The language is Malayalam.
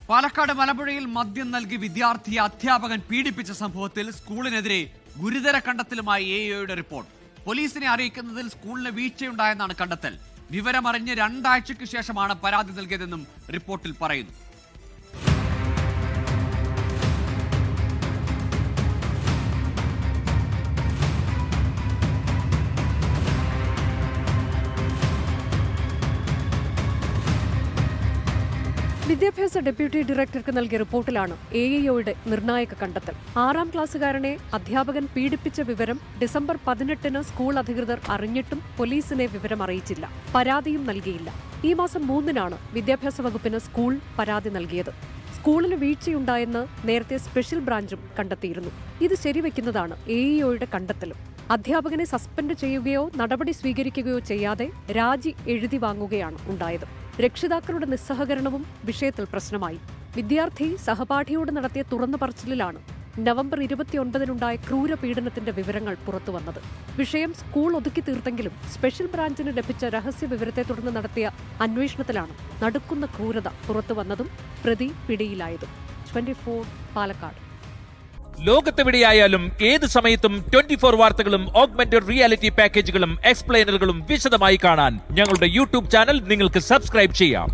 പാലക്കാട് മലമ്പുഴയിൽ മദ്യം നൽകി വിദ്യാർത്ഥിയെ അധ്യാപകൻ പീഡിപ്പിച്ച സംഭവത്തിൽ സ്കൂളിനെതിരെ ഗുരുതര കണ്ടെത്തലുമായി എഇഒയുടെ റിപ്പോർട്ട്. പോലീസിനെ അറിയിക്കുന്നതിൽ സ്കൂളിന് വീഴ്ചയുണ്ടായെന്നാണ് കണ്ടെത്തൽ. വിവരമറിഞ്ഞ് 2 ആഴ്ചയ്ക്ക് ശേഷമാണ് പരാതി നൽകിയതെന്നും റിപ്പോർട്ടിൽ പറയുന്നു. വിദ്യാഭ്യാസ ഡെപ്യൂട്ടി ഡയറക്ടർക്ക് നൽകിയ റിപ്പോർട്ടിലാണ് എഇഒയുടെ നിർണായക കണ്ടെത്തൽ. 6ാം ക്ലാസ്സുകാരനെ അധ്യാപകൻ പീഡിപ്പിച്ച വിവരം ഡിസംബർ 18-ന് സ്കൂൾ അധികൃതർ അറിഞ്ഞിട്ടും പോലീസിനെ വിവരം അറിയിച്ചില്ല, പരാതിയും നൽകിയില്ല. ഈ മാസം 3-നാണ് വിദ്യാഭ്യാസ വകുപ്പിന് സ്കൂൾ പരാതി നൽകിയത്. സ്കൂളിന് വീഴ്ചയുണ്ടായെന്ന് നേരത്തെ സ്പെഷ്യൽ ബ്രാഞ്ചും കണ്ടെത്തിയിരുന്നു. ഇത് ശരിവെക്കുന്നതാണ് എഇഒയുടെ കണ്ടെത്തലും. അധ്യാപകനെ സസ്പെൻഡ് ചെയ്യുകയോ നടപടി സ്വീകരിക്കുകയോ ചെയ്യാതെ രാജി എഴുതി വാങ്ങുകയാണ് ഉണ്ടായത്. രക്ഷിതാക്കളുടെ നിസ്സഹകരണവും വിഷയത്തിൽ പ്രശ്നമായി. വിദ്യാർത്ഥി സഹപാഠിയോട് നടത്തിയ തുറന്നു പറച്ചിലിലാണ് നവംബർ 29-നുണ്ടായ ക്രൂരപീഡനത്തിന്റെ വിവരങ്ങൾ പുറത്തുവന്നത്. വിഷയം സ്കൂൾ ഒതുക്കി തീർത്തെങ്കിലും സ്പെഷ്യൽ ബ്രാഞ്ചിന് ലഭിച്ച രഹസ്യ വിവരത്തെ തുടർന്ന് നടത്തിയ അന്വേഷണത്തിലാണ് നടുക്കുന്ന ക്രൂരത പുറത്തുവന്നതും പ്രതി പിടിയിലായതും. 24 പാലക്കാട്. ലോകത്തെവിടെയായാലും ഏത് സമയത്തും 24 വാർത്തകളും ഓഗ്മെന്റഡ് റിയാലിറ്റി പാക്കേജുകളും എക്സ്പ്ലെയിനറുകളും വിശദമായി കാണാൻ ഞങ്ങളുടെ യൂട്യൂബ് ചാനൽ നിങ്ങൾക്ക് സബ്സ്ക്രൈബ് ചെയ്യാം.